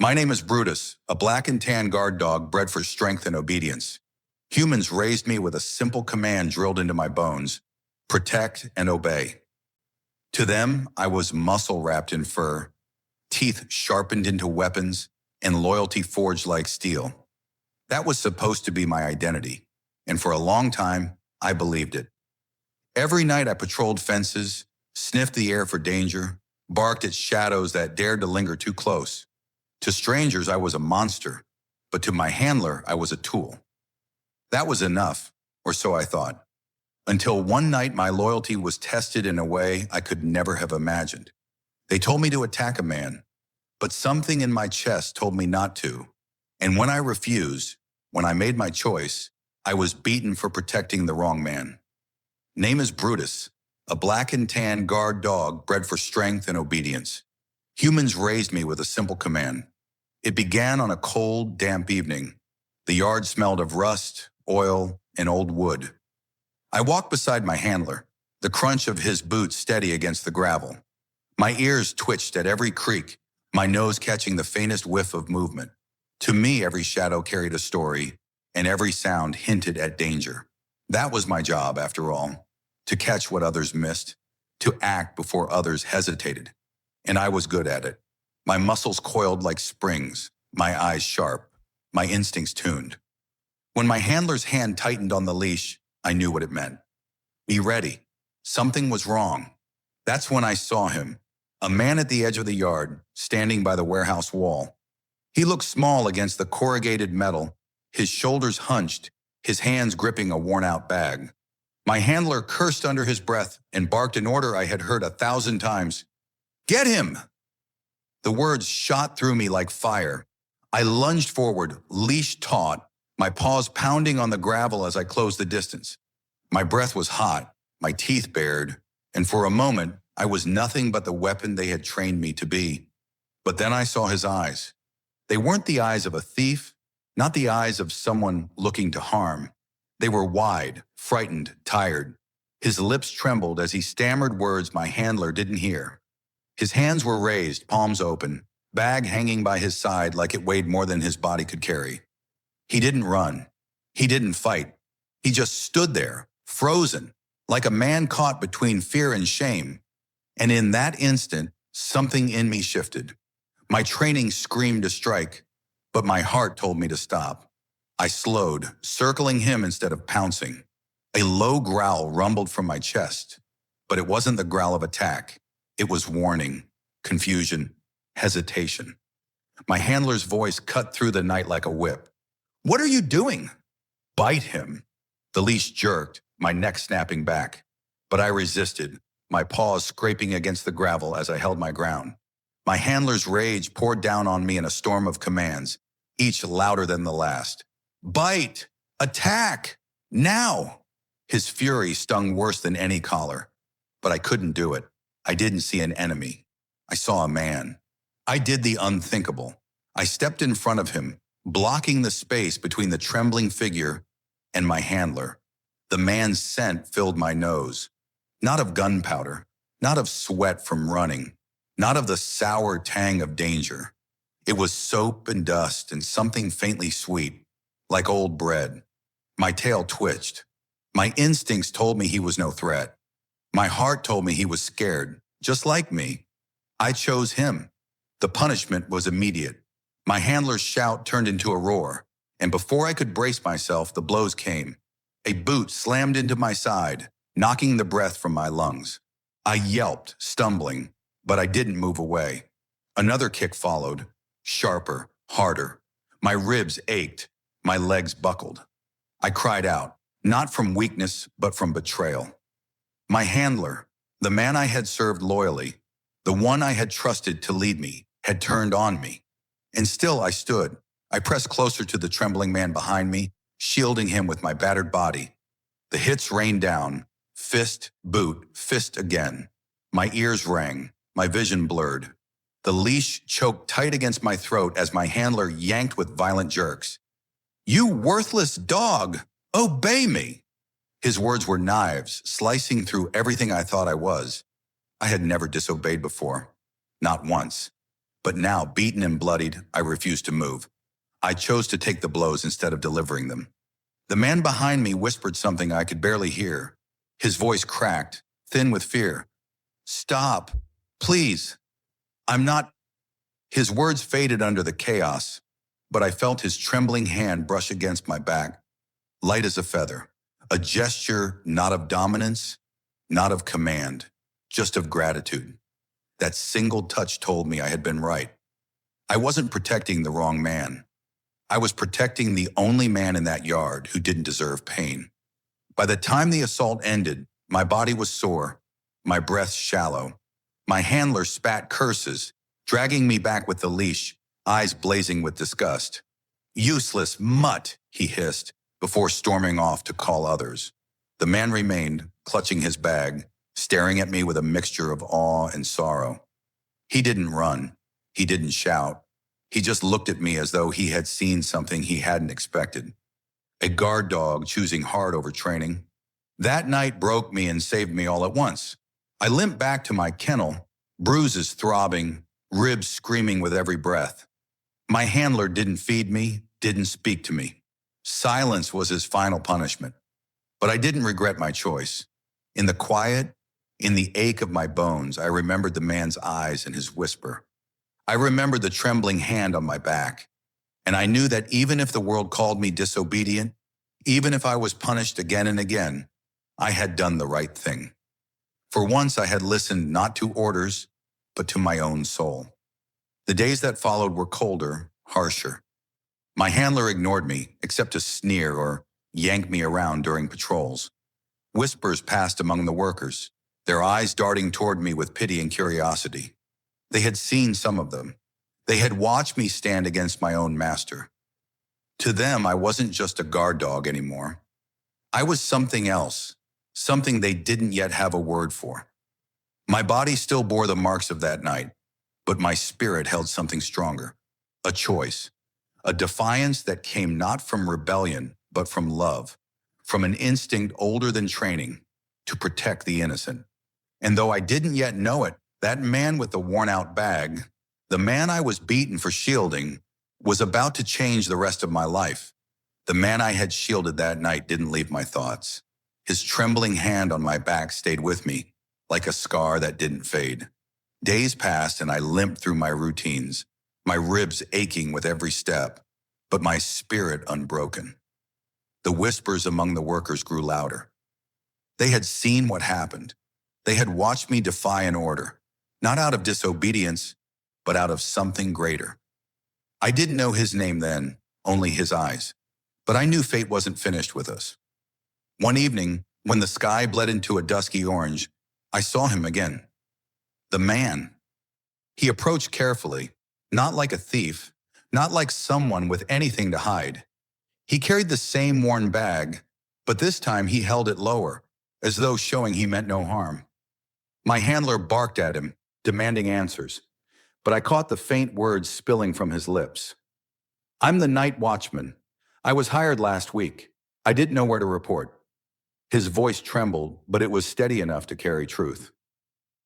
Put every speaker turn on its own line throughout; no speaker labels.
My name is Brutus, a black and tan guard dog bred for strength and obedience. Humans raised me with a simple command drilled into my bones: protect and obey. To them, I was muscle wrapped in fur, teeth sharpened into weapons, and loyalty forged like steel. That was supposed to be my identity, and for a long time, I believed it. Every night I patrolled fences, sniffed the air for danger, barked at shadows that dared to linger too close. To strangers, I was a monster, but to my handler, I was a tool. That was enough, or so I thought, until one night my loyalty was tested in a way I could never have imagined. They told me to attack a man, but something in my chest told me not to. And when I refused, when I made my choice, I was beaten for protecting the wrong man. Name is Brutus, a black and tan guard dog bred for strength and obedience. Humans raised me with a simple command. It began on a cold, damp evening. The yard smelled of rust, oil, and old wood. I walked beside my handler, the crunch of his boots steady against the gravel. My ears twitched at every creak, my nose catching the faintest whiff of movement. To me, every shadow carried a story, and every sound hinted at danger. That was my job, after all, to catch what others missed, to act before others hesitated. And I was good at it. My muscles coiled like springs, my eyes sharp, my instincts tuned. When my handler's hand tightened on the leash, I knew what it meant. Be ready. Something was wrong. That's when I saw him, a man at the edge of the yard, standing by the warehouse wall. He looked small against the corrugated metal, his shoulders hunched, his hands gripping a worn-out bag. My handler cursed under his breath and barked an order I had heard 1,000 times. "Get him!" The words shot through me like fire. I lunged forward, leash taut, my paws pounding on the gravel as I closed the distance. My breath was hot, my teeth bared, and for a moment, I was nothing but the weapon they had trained me to be. But then I saw his eyes. They weren't the eyes of a thief, not the eyes of someone looking to harm. They were wide, frightened, tired. His lips trembled as he stammered words my handler didn't hear. His hands were raised, palms open, bag hanging by his side like it weighed more than his body could carry. He didn't run. He didn't fight. He just stood there, frozen, like a man caught between fear and shame. And in that instant, something in me shifted. My training screamed to strike, but my heart told me to stop. I slowed, circling him instead of pouncing. A low growl rumbled from my chest, but it wasn't the growl of attack. It was warning, confusion, hesitation. My handler's voice cut through the night like a whip. "What are you doing?" "Bite him." The leash jerked, my neck snapping back. But I resisted, my paws scraping against the gravel as I held my ground. My handler's rage poured down on me in a storm of commands, each louder than the last. "Bite! Attack! Now!" His fury stung worse than any collar. But I couldn't do it. I didn't see an enemy. I saw a man. I did the unthinkable. I stepped in front of him, blocking the space between the trembling figure and my handler. The man's scent filled my nose. Not of gunpowder, not of sweat from running, not of the sour tang of danger. It was soap and dust and something faintly sweet, like old bread. My tail twitched. My instincts told me he was no threat. My heart told me he was scared, just like me. I chose him. The punishment was immediate. My handler's shout turned into a roar, and before I could brace myself, the blows came. A boot slammed into my side, knocking the breath from my lungs. I yelped, stumbling, but I didn't move away. Another kick followed, sharper, harder. My ribs ached, my legs buckled. I cried out, not from weakness, but from betrayal. My handler, the man I had served loyally, the one I had trusted to lead me, had turned on me. And still I stood. I pressed closer to the trembling man behind me, shielding him with my battered body. The hits rained down, fist, boot, fist again. My ears rang, my vision blurred. The leash choked tight against my throat as my handler yanked with violent jerks. "You worthless dog! Obey me!" His words were knives, slicing through everything I thought I was. I had never disobeyed before. Not once. But now, beaten and bloodied, I refused to move. I chose to take the blows instead of delivering them. The man behind me whispered something I could barely hear. His voice cracked, thin with fear. "Stop, please. I'm not—" His words faded under the chaos, but I felt his trembling hand brush against my back, light as a feather. A gesture not of dominance, not of command, just of gratitude. That single touch told me I had been right. I wasn't protecting the wrong man. I was protecting the only man in that yard who didn't deserve pain. By the time the assault ended, my body was sore, my breath shallow. My handler spat curses, dragging me back with the leash, eyes blazing with disgust. "Useless mutt," he hissed, before storming off to call others. The man remained, clutching his bag, staring at me with a mixture of awe and sorrow. He didn't run. He didn't shout. He just looked at me as though he had seen something he hadn't expected. A guard dog choosing hard over training. That night broke me and saved me all at once. I limped back to my kennel, bruises throbbing, ribs screaming with every breath. My handler didn't feed me, didn't speak to me. Silence was his final punishment. But I didn't regret my choice. In the quiet, in the ache of my bones, I remembered the man's eyes and his whisper. I remembered the trembling hand on my back. And I knew that even if the world called me disobedient, even if I was punished again and again, I had done the right thing. For once I had listened not to orders, but to my own soul. The days that followed were colder, harsher. My handler ignored me, except to sneer or yank me around during patrols. Whispers passed among the workers, their eyes darting toward me with pity and curiosity. They had seen some of them. They had watched me stand against my own master. To them, I wasn't just a guard dog anymore. I was something else, something they didn't yet have a word for. My body still bore the marks of that night, but my spirit held something stronger, a choice, a defiance that came not from rebellion, but from love, from an instinct older than training, to protect the innocent. And though I didn't yet know it, that man with the worn-out bag, the man I was beaten for shielding, was about to change the rest of my life. The man I had shielded that night didn't leave my thoughts. His trembling hand on my back stayed with me, like a scar that didn't fade. Days passed and I limped through my routines, my ribs aching with every step, but my spirit unbroken. The whispers among the workers grew louder. They had seen what happened. They had watched me defy an order, not out of disobedience, but out of something greater. I didn't know his name then, only his eyes. But I knew fate wasn't finished with us. One evening, when the sky bled into a dusky orange, I saw him again. The man. He approached carefully, not like a thief, not like someone with anything to hide. He carried the same worn bag, but this time he held it lower, as though showing he meant no harm. My handler barked at him, demanding answers, but I caught the faint words spilling from his lips. "I'm the night watchman. I was hired last week. I didn't know where to report." His voice trembled, but it was steady enough to carry truth.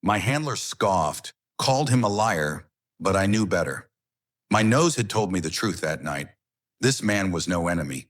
My handler scoffed, called him a liar, but I knew better. My nose had told me the truth that night. This man was no enemy.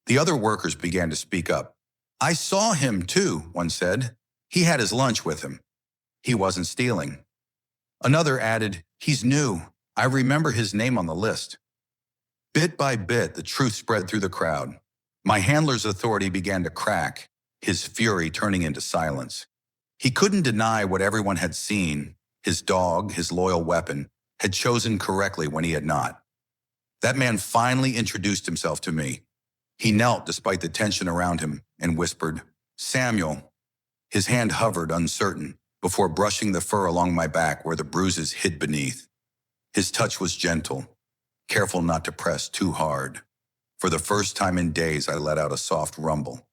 The other workers began to speak up. "I saw him too," one said. "He had his lunch with him. He wasn't stealing." Another added, "He's new. I remember his name on the list." Bit by bit, the truth spread through the crowd. My handler's authority began to crack, his fury turning into silence. He couldn't deny what everyone had seen. His dog, his loyal weapon, had chosen correctly when he had not. That man finally introduced himself to me. He knelt despite the tension around him and whispered, "Samuel." His hand hovered, uncertain, before brushing the fur along my back where the bruises hid beneath. His touch was gentle, careful not to press too hard. For the first time in days, I let out a soft rumble.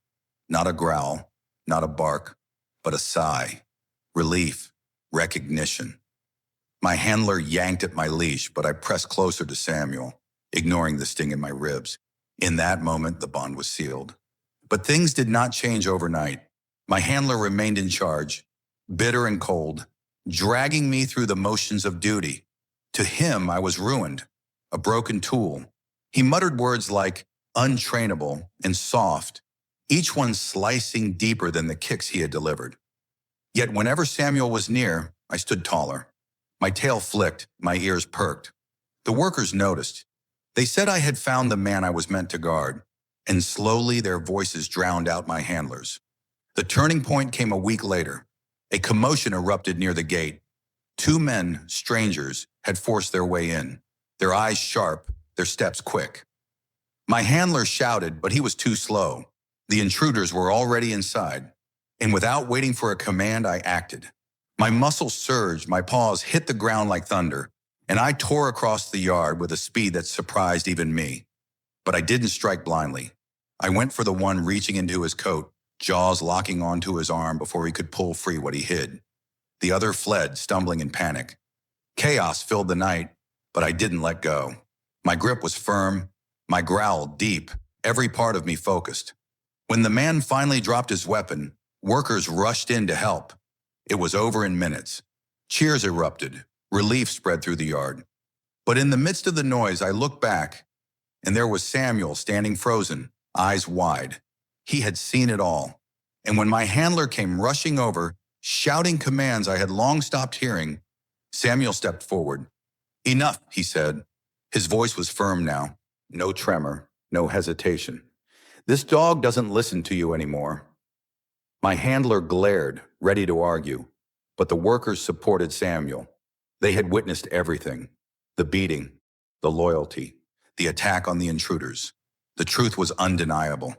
Not a growl, not a bark, but a sigh. Relief, recognition. My handler yanked at my leash, but I pressed closer to Samuel, ignoring the sting in my ribs. In that moment, the bond was sealed. But things did not change overnight. My handler remained in charge, bitter and cold, dragging me through the motions of duty, To him, I was ruined, a broken tool. He muttered words like untrainable and soft, each one slicing deeper than the kicks he had delivered. Yet whenever Samuel was near, I stood taller. My tail flicked, my ears perked. The workers noticed. They said I had found the man I was meant to guard, and slowly their voices drowned out my handlers. The turning point came a week later. A commotion erupted near the gate. Two men, strangers, had forced their way in, their eyes sharp, their steps quick. My handler shouted, but he was too slow. The intruders were already inside, and without waiting for a command, I acted. My muscles surged, my paws hit the ground like thunder, and I tore across the yard with a speed that surprised even me. But I didn't strike blindly. I went for the one reaching into his coat, jaws locking onto his arm before he could pull free what he hid. The other fled, stumbling in panic. Chaos filled the night, but I didn't let go. My grip was firm, my growl deep, every part of me focused. When the man finally dropped his weapon, workers rushed in to help. It was over in minutes. Cheers erupted. Relief spread through the yard. But in the midst of the noise, I looked back, and there was Samuel standing frozen, eyes wide. He had seen it all. And when my handler came rushing over, shouting commands I had long stopped hearing, Samuel stepped forward. "Enough," he said. His voice was firm now. No tremor, no hesitation. "This dog doesn't listen to you anymore." My handler glared, ready to argue, but the workers supported Samuel. They had witnessed everything. The beating, the loyalty, the attack on the intruders. The truth was undeniable.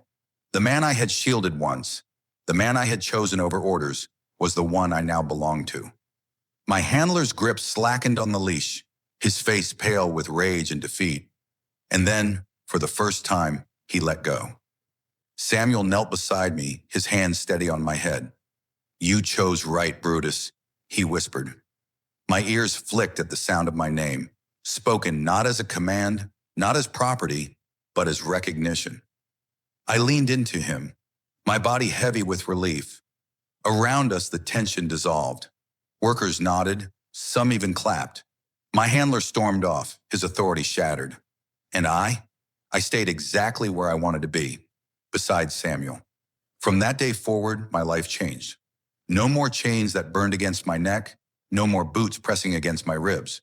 The man I had shielded once, the man I had chosen over orders, was the one I now belonged to. My handler's grip slackened on the leash, his face pale with rage and defeat. And then, for the first time, he let go. Samuel knelt beside me, his hand steady on my head. "You chose right, Brutus," he whispered. My ears flicked at the sound of my name, spoken not as a command, not as property, but as recognition. I leaned into him, my body heavy with relief. Around us, the tension dissolved. Workers nodded, some even clapped. My handler stormed off, his authority shattered. And I stayed exactly where I wanted to be, beside Samuel. From that day forward, my life changed. No more chains that burned against my neck, no more boots pressing against my ribs.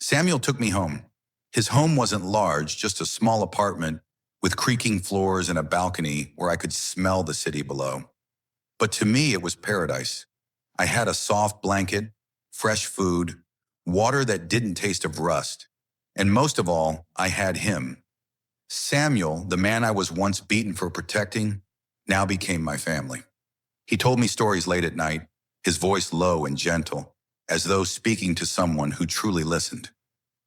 Samuel took me home. His home wasn't large, just a small apartment with creaking floors and a balcony where I could smell the city below. But to me, it was paradise. I had a soft blanket, fresh food, water that didn't taste of rust. And most of all, I had him. Samuel, the man I was once beaten for protecting, now became my family. He told me stories late at night, his voice low and gentle, as though speaking to someone who truly listened.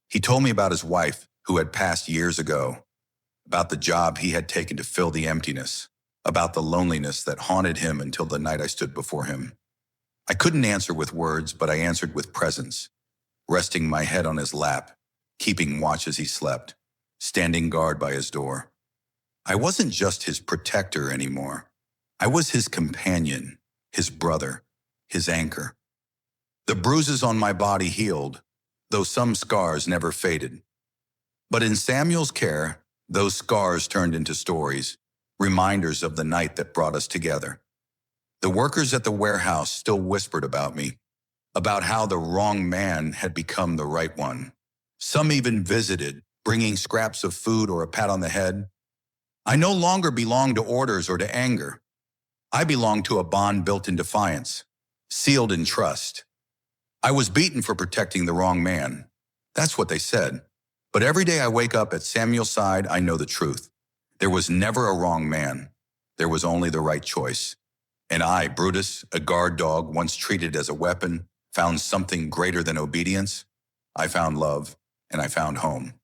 He told me about his wife, who had passed years ago, about the job he had taken to fill the emptiness, about the loneliness that haunted him until the night I stood before him. I couldn't answer with words, but I answered with presence, resting my head on his lap, keeping watch as he slept, standing guard by his door. I wasn't just his protector anymore. I was his companion, his brother, his anchor. The bruises on my body healed, though some scars never faded. But in Samuel's care, those scars turned into stories, reminders of the night that brought us together. The workers at the warehouse still whispered about me, about how the wrong man had become the right one. Some even visited, bringing scraps of food or a pat on the head. I no longer belonged to orders or to anger. I belonged to a bond built in defiance, sealed in trust. I was beaten for protecting the wrong man. That's what they said. But every day I wake up at Samuel's side, I know the truth. There was never a wrong man. There was only the right choice. And I, Brutus, a guard dog once treated as a weapon, found something greater than obedience. I found love, and I found home.